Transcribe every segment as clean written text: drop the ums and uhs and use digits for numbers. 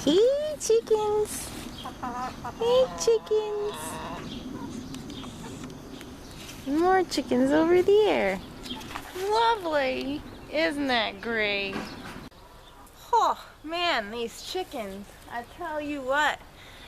Hey, chickens. Hey, chickens. More chickens over there. Lovely. Isn't that great? Oh, man, these chickens. I tell you what,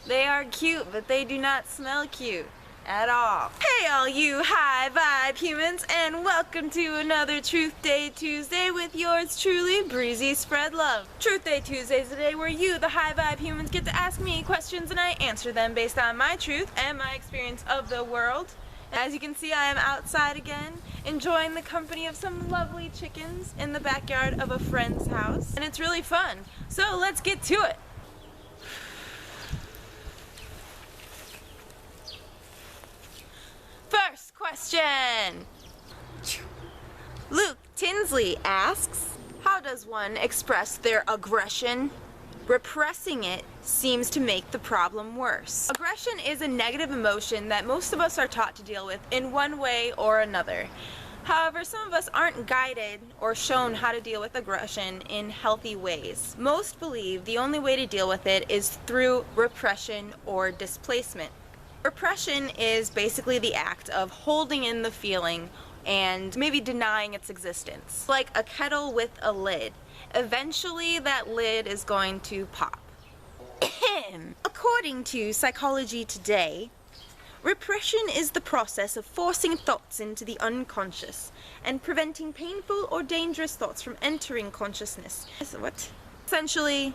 they are cute, but they do not smell cute at all. Hey, all you high vibe humans, and welcome to another Truthday Tuesday with yours truly, Breezy Spread Love. Truthday Tuesday is the day where you, the high vibe humans, get to ask me questions and I answer them based on my truth and my experience of the world. As you can see, I am outside again, enjoying the company of some lovely chickens in the backyard of a friend's house, and it's really fun. So let's get to it. First question. Luke Tinsley asks, how does one express their aggression? Repressing it seems to make the problem worse. Aggression is a negative emotion that most of us are taught to deal with in one way or another. However, some of us aren't guided or shown how to deal with aggression in healthy ways. Most believe the only way to deal with it is through repression or displacement. Repression is basically the act of holding in the feeling and maybe denying its existence. Like a kettle with a lid. Eventually that lid is going to pop. According to Psychology Today, repression is the process of forcing thoughts into the unconscious and preventing painful or dangerous thoughts from entering consciousness. So what? Essentially,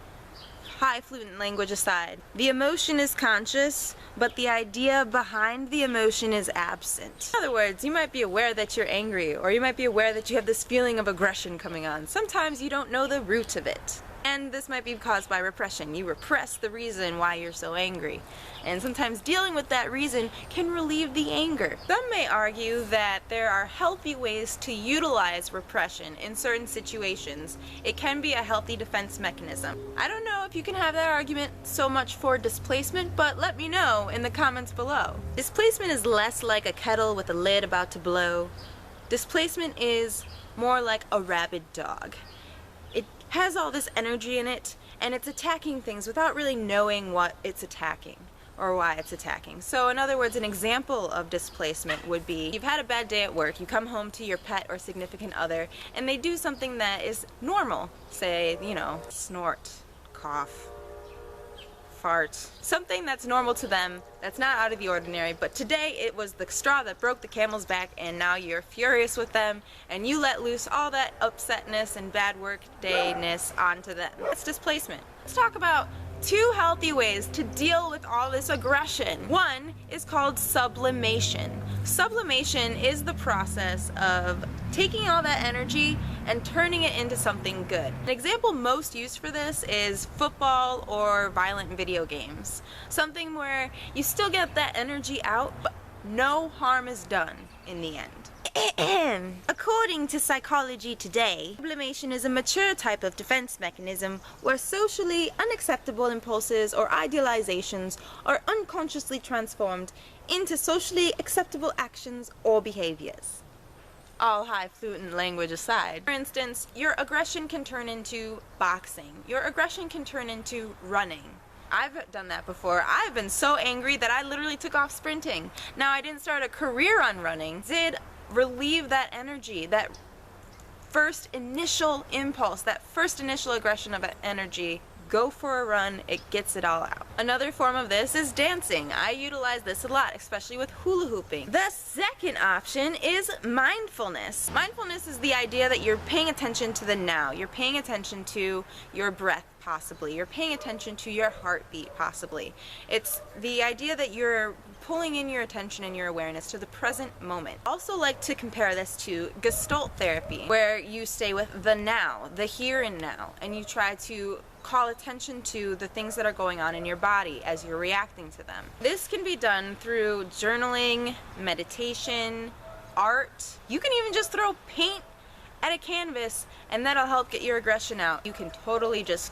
highfalutin language aside, the emotion is conscious, but the idea behind the emotion is absent. In other words, you might be aware that you're angry, or you might be aware that you have this feeling of aggression coming on. Sometimes you don't know the root of it. And this might be caused by repression. You repress the reason why you're so angry. And sometimes dealing with that reason can relieve the anger. Some may argue that there are healthy ways to utilize repression in certain situations. It can be a healthy defense mechanism. I don't know if you can have that argument so much for displacement, but let me know in the comments below. Displacement is less like a kettle with a lid about to blow. Displacement is more like a rabid dog. It has all this energy in it, and it's attacking things without really knowing what it's attacking or why it's attacking. So in other words, an example of displacement would be you've had a bad day at work, you come home to your pet or significant other, and they do something that is normal. Say, you know, snort, cough, fart. Something that's normal to them, that's not out of the ordinary, but today it was the straw that broke the camel's back, and now you're furious with them and you let loose all that upsetness and bad work dayness onto them. That's displacement. Let's talk about two healthy ways to deal with all this aggression. One is called sublimation. Sublimation is the process of taking all that energy and turning it into something good. An example most used for this is football or violent video games. Something where you still get that energy out, but no harm is done in the end. According to Psychology Today, sublimation is a mature type of defense mechanism where socially unacceptable impulses or idealizations are unconsciously transformed into socially acceptable actions or behaviors. All highfalutin language aside, for instance, your aggression can turn into boxing. Your aggression can turn into running. I've done that before. I've been so angry that I literally took off sprinting. Now, I didn't start a career on running. Did relieve that energy, that first initial impulse, that first initial aggression of energy. Go for a run, it gets it all out. Another form of this is dancing. I utilize this a lot, especially with hula hooping. The second option is mindfulness. Mindfulness is the idea that you're paying attention to the now. You're paying attention to your breath, possibly. You're paying attention to your heartbeat, possibly. It's the idea that you're pulling in your attention and your awareness to the present moment. I also like to compare this to Gestalt therapy, where you stay with the now, the here and now, and you try to call attention to the things that are going on in your body as you're reacting to them. This can be done through journaling, meditation, art. You can even just throw paint at a canvas and that'll help get your aggression out. You can totally just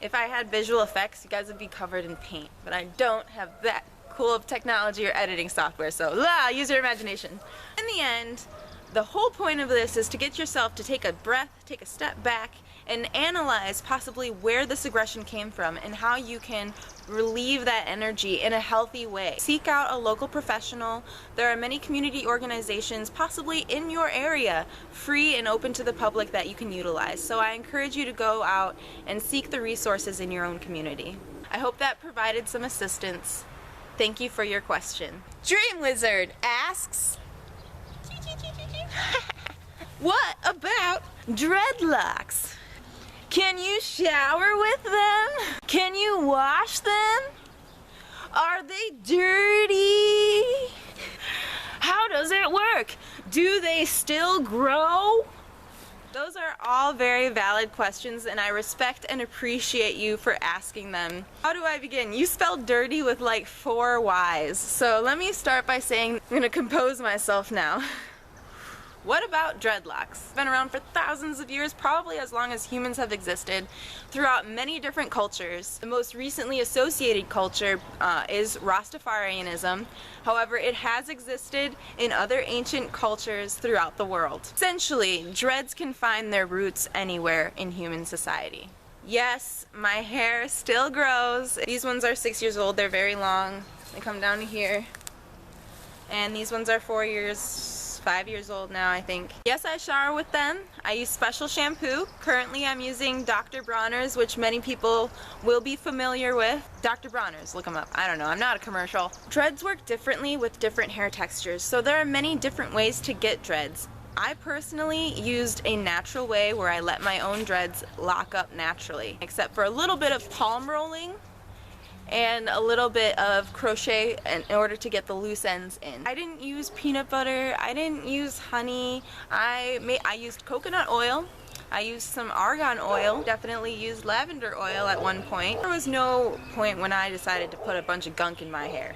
If I had visual effects, you guys would be covered in paint, but I don't have that cool of technology or editing software, so use your imagination. In the end, the whole point of this is to get yourself to take a breath, take a step back, and analyze possibly where this aggression came from and how you can relieve that energy in a healthy way. Seek out a local professional. There are many community organizations possibly in your area, free and open to the public, that you can utilize. So I encourage you to go out and seek the resources in your own community. I hope that provided some assistance. Thank you for your question. Dream Wizard asks, what about dreadlocks? Can you shower with them? Can you wash them? Are they dirty? How does it work? Do they still grow? Those are all very valid questions, and I respect and appreciate you for asking them. How do I begin? You spelled dirty with like 4 Y's. So let me start by saying, I'm gonna compose myself now. What about dreadlocks? Been around for thousands of years, probably as long as humans have existed, throughout many different cultures. The most recently associated culture is Rastafarianism. However, it has existed in other ancient cultures throughout the world. Essentially, dreads can find their roots anywhere in human society. Yes, my hair still grows. These ones are 6 years old, they're very long. They come down to here. And these ones are 5 years old now, I think. Yes, I shower with them. I use special shampoo. Currently I'm using Dr. Bronner's, which many people will be familiar with. Dr. Bronner's, look them up. I don't know, I'm not a commercial. Dreads work differently with different hair textures, so there are many different ways to get dreads. I personally used a natural way where I let my own dreads lock up naturally, except for a little bit of palm rolling and a little bit of crochet in order to get the loose ends in. I didn't use peanut butter, I didn't use honey, I used coconut oil, I used some argan oil, definitely used lavender oil at one point. There was no point when I decided to put a bunch of gunk in my hair.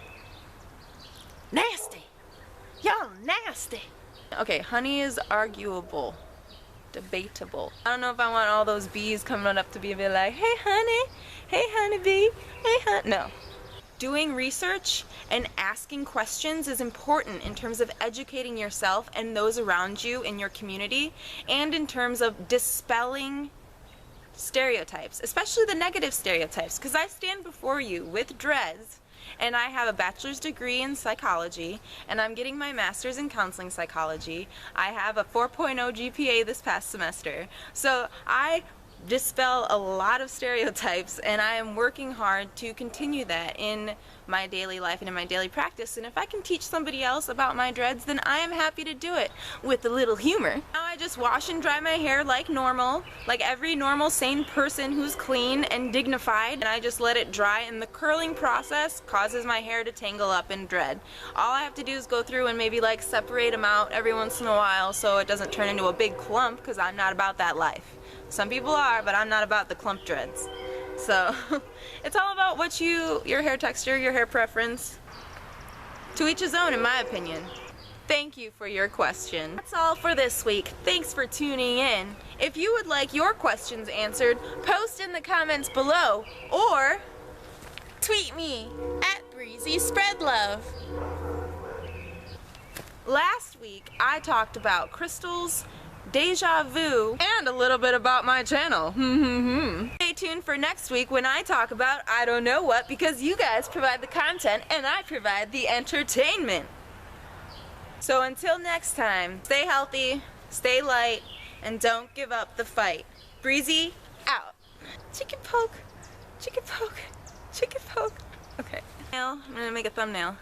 Nasty! Y'all nasty! Okay, honey is arguable. Debatable. I don't know if I want all those bees coming up to me and be like, hey honeybee, hey honey. No. Doing research and asking questions is important in terms of educating yourself and those around you in your community, and in terms of dispelling stereotypes, especially the negative stereotypes, because I stand before you with dreads and I have a bachelor's degree in psychology, and I'm getting my master's in counseling psychology. I have a 4.0 GPA this past semester. So I dispel a lot of stereotypes, and I am working hard to continue that in my daily life and in my daily practice. And if I can teach somebody else about my dreads, then I am happy to do it with a little humor. Now I just wash and dry my hair like normal, like every normal sane person who's clean and dignified, and I just let it dry, and the curling process causes my hair to tangle up in dread. All I have to do is go through and maybe like separate them out every once in a while so it doesn't turn into a big clump, because I'm not about that life. Some people are, but I'm not about the clump dreads. So it's all about what your hair texture, your hair preference. To each his own, in my opinion. Thank you for your question. That's all for this week. Thanks for tuning in. If you would like your questions answered, post in the comments below or tweet me at Breezy Spread Love. Last week I talked about crystals, deja vu, and a little bit about my channel. Stay tuned for next week when I talk about I don't know what, because you guys provide the content and I provide the entertainment. So until next time, stay healthy, stay light, and don't give up the fight. Breezy out. Chicken poke, chicken poke, chicken poke. Okay. I'm gonna make a thumbnail.